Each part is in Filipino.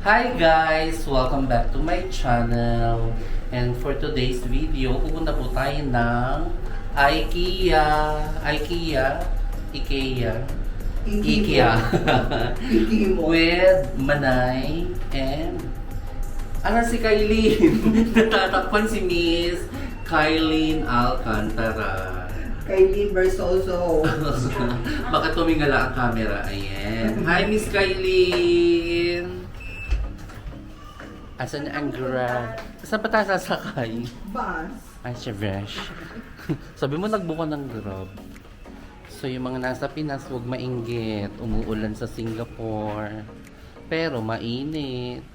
Hi guys! Welcome back to my channel. And for today's video, pupunta po tayo ng IKEA. With Manay and si Kailin. Natatakpan si Miss Kailin Alcantara. Kailin Versoso. Baka tumingala ang camera. Ayan. Hi Miss Kailin! Asan ang grab? Saan pa tayo sasakay? Bus. Ay, Shevesh. Sabi mo nagbuka ng grab. So, yung mga nasa Pinas, huwag mainggit. Umuulan sa Singapore. Pero, mainit.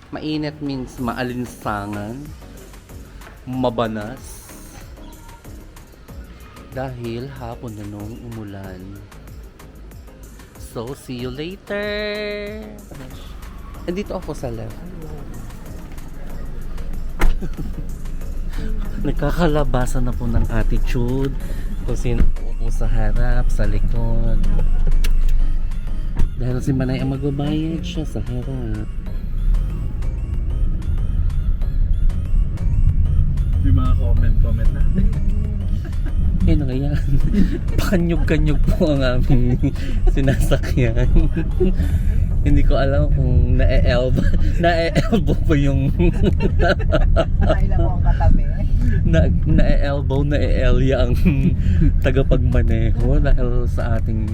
Mainit means maalinsangan. Mabanas. Dahil hapon na nung umulan. So, see you later! Andito ako sa left. Nagkakalabasan na po ng attitude. Kung sino po sa harap, sa likod. Dahil si Manay ang magbabayad siya sa harap. May mga comment natin. Eh na kaya, pakanyog-kanyog po ang aming sinasakyan. Hindi ko alam kung na-elbow ko yung Nakailan mo ang katabi. na-elbow, na-elya ang tagapagmaneho dahil sa ating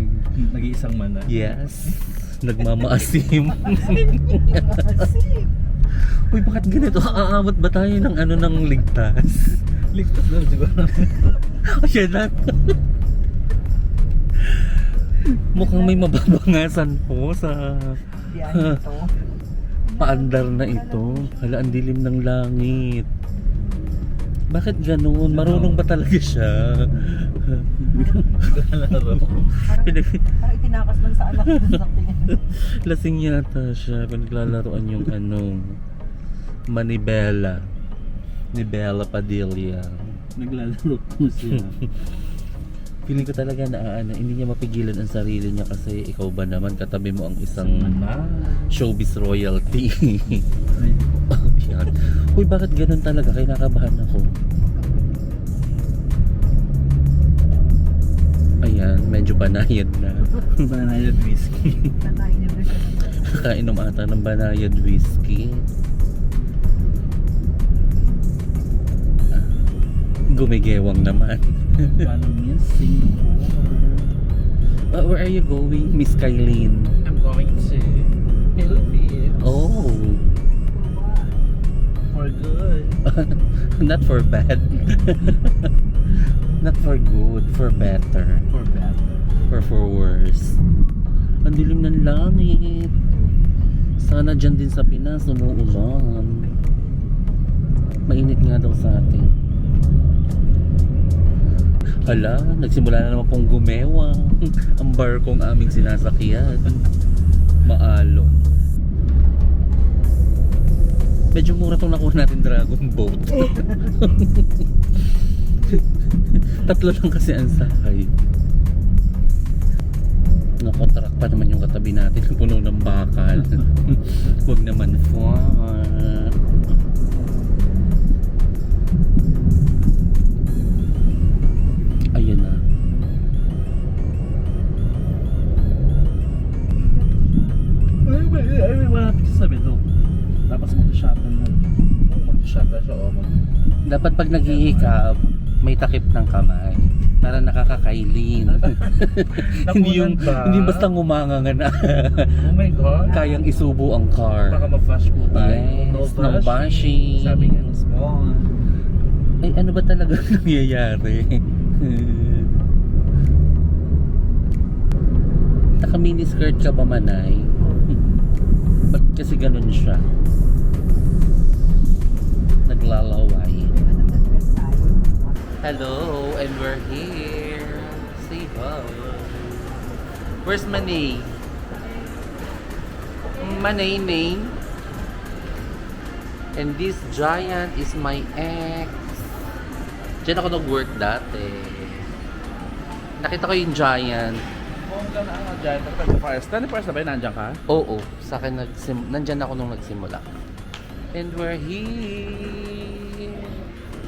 Nag-iisang mana. yes, nagmamaasim. Uy, bakit ganito? Aabot ba tayo ng ng ligtas? Ligtas daw siguro. Ayan na. Mukhang may mababangasan po sa Biyahe ito. paandar na ito. Hala, ang dilim ng langit. Bakit ganun? Marunong ba talaga siya? Naglalaro. Parang itinakas lang sa anak ng sasakyan. Lasing yata siya. Pinaglalaroan yung Manibela. Ni Bella Padilla. Naglalaro po siya. Feeling ko talaga na hindi niya mapigilan ang sarili niya kasi ikaw ba naman katabi mo ang isang showbiz royalty. Ay, Yan. Uy, bakit ganun talaga? Kinakabahan ako. Ayan, medyo banayad na. banayad whiskey. Nanain niya ba siya? Kainom ata ng banayad whiskey. Gumigewang naman. Paano Miss Singapore? Where are you going, Miss Kailin? I'm going to Philippines. Oh, For good. not for bad. Not for good, for better. For bad. Or for worse. Ang dilim ng langit. Sana dyan din sa Pinas umuulan. Mainit nga daw sa atin. Hala, nagsimula na naman pong gumewa ang barkong aming sinasakyan. Maalon. Medyo mura itong nakuha natin dragon boat. Tatlo lang kasi ang sakay. Nakatrak pa naman yung katabi natin. Puno ng bakal. Huwag naman fun. Ayan na. Ay, wala sa bedo. Tapos mag-shuttle na. Mag-shuttle siya o Dapat pag naghihikab, may takip ng kamay. Para nakakakailin. Hindi basta ngumanganga na. Oh my God. Kayang isubo ang car. Baka ma-flash po tayo. Yes, no bashing. Sabi nga, small. Ay, ano ba talaga nangyayari? Naka mini skirt ka ba, Manay? Ba't kasi ganun siya? Naglalaway. Hello, and we're here. Say hi. Where's Manay? Manay name? And this giant is my ex. Diyan ako nag-work dati. Nakita ko yung giant. Kung ka na ang dyan, sa Forest. Dani Forest na ba yun? Nandiyan ka? Oo, sa akin nandyan ako nung nagsimula. And we're here.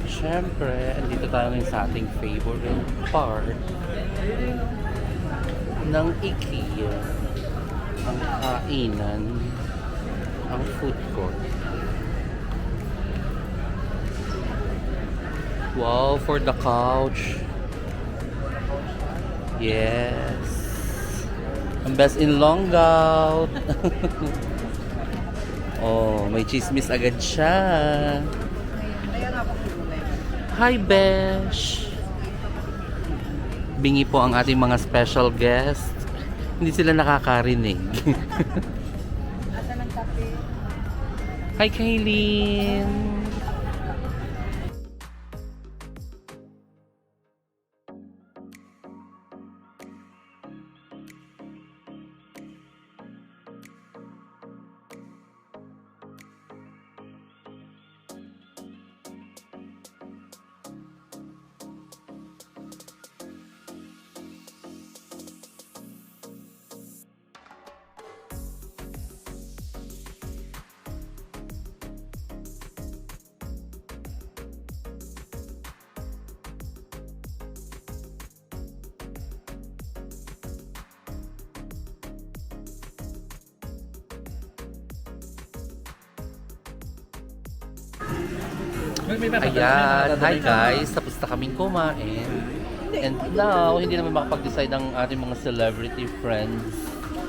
Siyempre, andito tayo ngayon sa ating favorite part ng IKEA. Ang kainan, ang food court. Wow, for the couch. Yes. Ang best in Longout. Oh, may chismis agad siya. Kaya nga ako kulay. Hi, Besh! Bingi po ang ating mga special guests. Hindi sila nakakarinig. Asa ng kape? Hi, Kaylin! Ayan, hi guys, tapos na kaming kumain. And now, hindi naman makapag-decide ang ating mga celebrity friends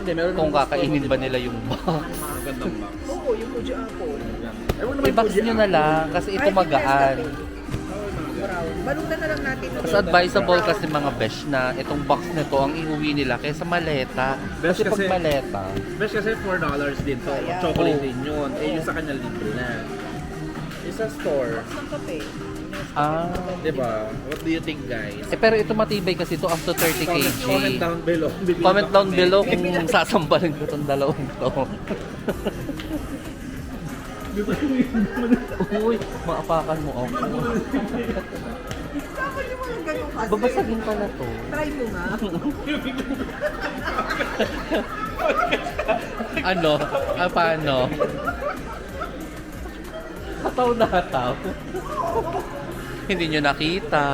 Hindi, meron kung kakainin ba nila yung box. Magandang box. Oo, yung Fuji Apple. I-box nyo na lang kasi ito magaan. Brown. Balutan na lang natin. Mas advisable kasi mga besh na itong box na to ang iuwi nila kaysa maleta. Besh Kasi pag kasi- maleta, Best kasi $4 din to. Ayan. Chocolate Oh. din yun. Eh, yung sa kanya libre na. Isa store. Ng kape. Diba? What do you think, guys? pero ito matibay kasi ito up to 30 kg. Comment down below. Bibili Comment ba down kami? below kung sasambalin ko itong dalawang to. Uy, maapakan mo ako. Dapat yung mga ganun kasi. Babasagin pala to. Try mo nga. Ano? Paano? Hataw na hataw. Hindi nyo nakita.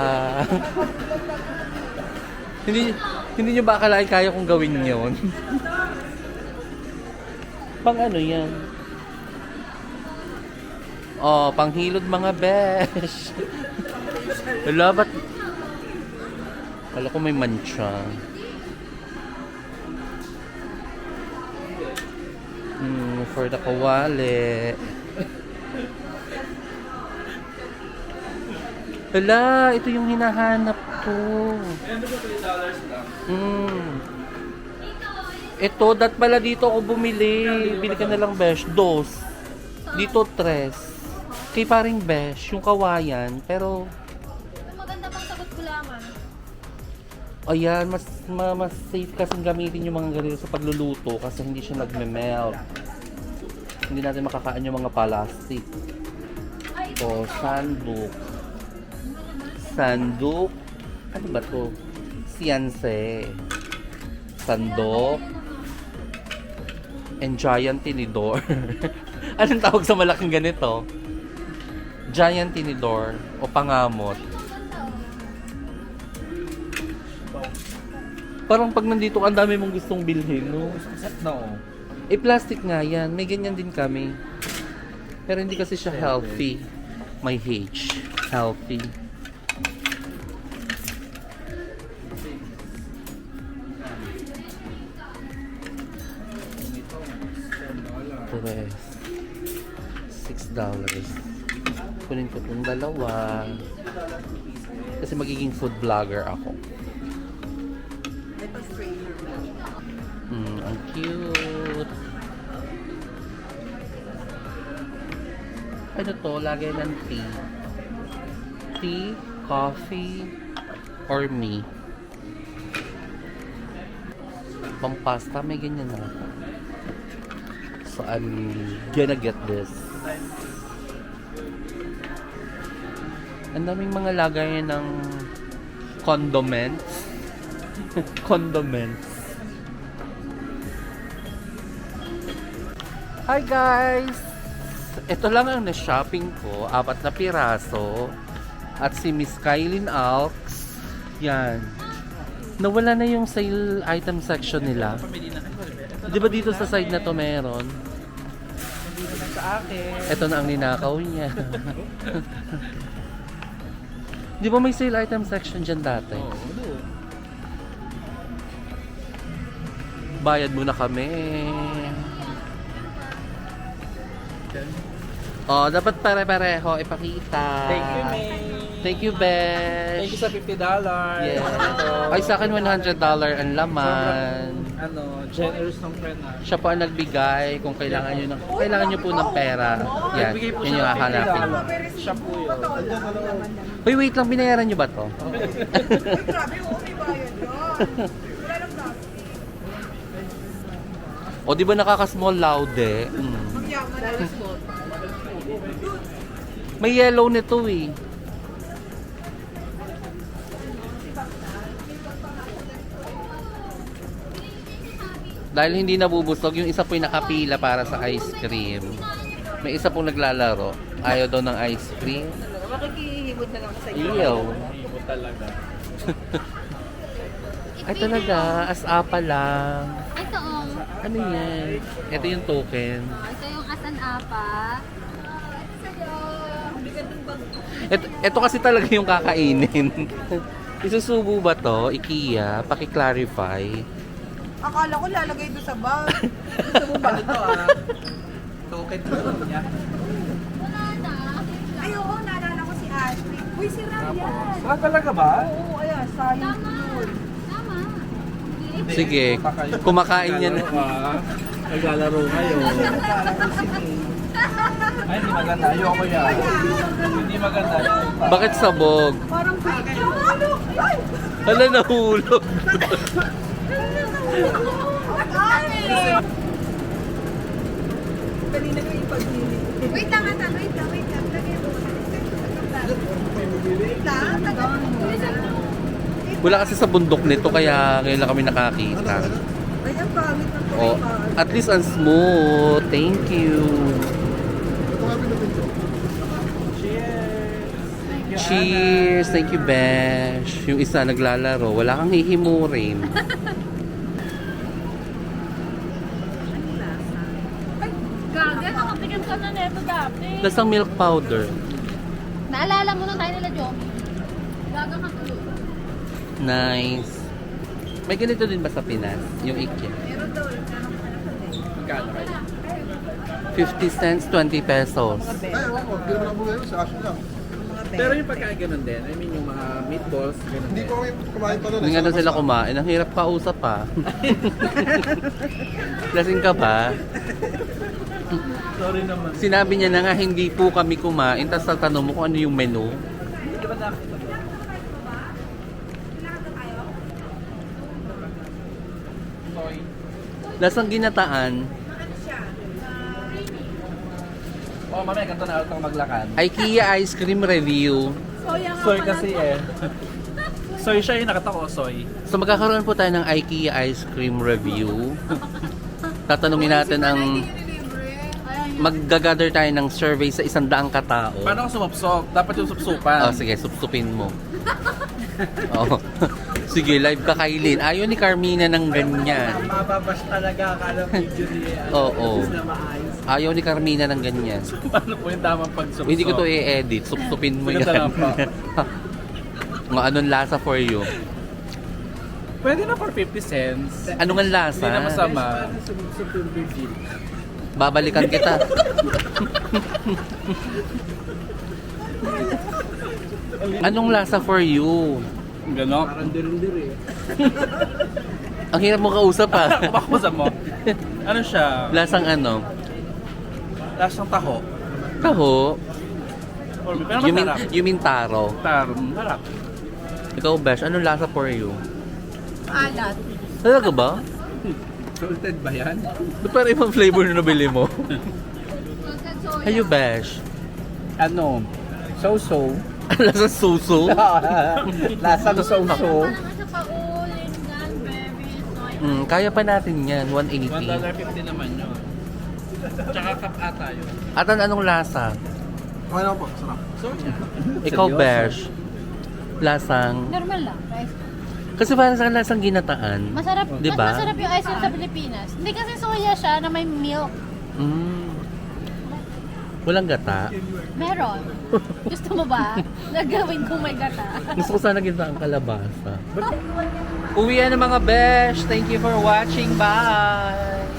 hindi nyo ba akalain kaya kong gawin yon? Pang ano yan? Oh, panghilod mga besh. Wala, ba't? Wala ko may mancha. For the kawali. Hala, ito yung hinahanap ko. Ayan, ito $3 lang. Ito, pala dito ako bumili. Bili ka na lang, besh. Dos. Dito, tres. Kay paring besh, yung kawayan. Pero, Maganda pang sagot gulaman. ayan, mas safe kasing gamitin yung mga ganito sa pagluluto kasi hindi siya nagme-melt. Hindi natin makakaan yung mga plastic. O, sandok. Sandok. Ano ba to? Sianse. Sandok. And giant tinidor. Anong tawag sa malaking ganito? Giant tinidor o pangamot. Parang pag nandito ka, ang dami mong gustong bilhin, no? No. Eh, plastic nga yan. May ganyan din kami. Pero hindi kasi siya healthy. May H. Healthy. Tres. $6. Kunin ko itong dalawa. Kasi magiging food vlogger ako. Ito strainer. Ang cute. Ano to? Lagay ng tea. Tea, coffee, or me. Pampasta, may ganyan na ako. So, I'm gonna get this. Ang daming mga lagay ng condiments. Condiments. Hi guys! Ito lang ang na-shopping ko. 4 na piraso. At si Miss Kylin Alks. Yan. Nawala na yung sale item section nila. Di ba dito sa side na to meron? Sa akin. Ito na ang ninakaw niya. Di ba may sale item section dyan dati? Bayad muna kami. Oh, dapat pare-pareho ipakita. Thank you, May. Thank you, Besh. Thank you sa $50. Yes. Ito. Ay, sa akin $100 ang laman. Generous ng friend na. Siya po ang nagbigay kung kailangan nyo po ng pera. Yan, Nagbigay po yun siya yung ng hahanapin. $50. Siya po yun. Uy, wait lang, binayaran nyo ba to? Grabe, oo, may bayad yan. Wala lang plastic. O, di ba nakaka-small laude? Mm. Ang yaman na spot. May yellow nito eh. Dahil hindi nabubusog, yung isa po yung nakapila para sa ice cream. May isa pong naglalaro. Ayaw daw ng ice cream. Makikihimod na lang sa iyo. Iyaw. Ibo talaga. Ay talaga, as-apa lang. Ito oh. Ano yan? Ito yung token. Ito yung asan apa. Ito kasi talaga yung kakainin. Isusubo ba to? IKEA? Paki-clarify. Akala ko lalagay ito sa bag. Gusto mo ba? Ito token ko niya. Wala na. Ay, oo, naalala ko si Ashley. Uy, si Ryan. Talaga ba? Oo, ayan, sayang Tama. yun. Tama. Hindi. Sige, kumakain yan. Naglalaro ngayon. Naalala si May. Ay, hindi maganda. Ayoko yan. Hindi maganda. Bakit sabog? Parang ano? Ay! Hala, nahulog. Kanina ko ipag-hili. Wait lang, ata. Wait lang. Lagyan mo. Wait lang. Wala kasi sa bundok nito, kaya ngayon lang kami nakakita. Ay, ang pangit ng Oh, at least ang smooth. Thank you. Cheers! Thank you, Besh. Yung isa naglalaro, wala kang hihimurin. Gaga, nakatikim ka na neto dati. Lasang milk powder. Naalala mo nung tayo nila Jomi? Gaga ka tuloy. Nice. May ganito din ba sa Pinas? Yung IKEA? Meron daw. Magkano kayo? 50 cents, 20 pesos. Mga bed. Ay, ako, ginawa mo ngayon sa asin lang. Mga bed. Pero yung pagkain ganun din. I mean, yung mga meatballs, ganun Hindi din. ko kumain pa nun. Hindi nga daw sila kumain. Ang hirap kausap pa. Lasing ka ba? Sorry naman. Sinabi niya na nga hindi po kami kumain. Tapos tatanong mo kung ano yung menu. Hindi ka ba nakita ba? Soy. Lasang ginataan. Oh, mamaya ganito na ako maglakad. IKEA ice cream review. Soy kasi eh. Soy siya yung nakita ko, soy. So magkakaroon po tayo ng IKEA ice cream review. Tatanungin natin ang mag-gather tayo ng survey sa 100 katao. Paano ako sumupsop? Dapat yung supsupan. Oh, sige, supsupin mo. Oh. Sige, live ka Kailin. Ayaw ni Carmina ng ganyan. Mababash talaga. Akala video ni Oo. na maayos. Ayaw ni Carmina ng ganyan. Paano po yung tamang pagsupsop? Hindi ko to i-edit. Supsupin mo Sige, yan. talaga pa. Mga anong lasa for you? Pwede na for 50 cents. Anong ang lasa? Hindi na masama. Sumupsop yung virgin. Babalikan kita. Anong lasa for you? Ganon? Parang dirin-diri. Ang hirap mo kausap ha. Bakamusa mo. Ano siya? Lasang ano? Lasang taho. Taho. Pero You mean, masarap. you mean taro. Harap. Ikaw, Besh, anong lasa for you? Alat. Talaga ba? Salted ba yan? Pero ibang flavor na nabili mo. Salted soya. Ayo, Besh. Ano? So-so. Lasang suso. Lasang so-so. Parang sa paulin gan, baby. Soy. Kaya pa natin yan, 180. $1.50 naman yun. Tsaka kap ata yun. Atan, anong lasa? Okay naman po, sarap. Ikaw, Besh. Lasang... Normal lang. Rice. Kasi parang sa lasang ginataan. Masarap. Di ba? Mas masarap yung ice cream sa Pilipinas. Hindi kasi soya siya na may milk. Mm. Walang gata. Meron. Gusto mo ba? Nagawin kong may gata. Gusto ko sana gita ang kalabasa. Uwi na mga besh. Thank you for watching. Bye!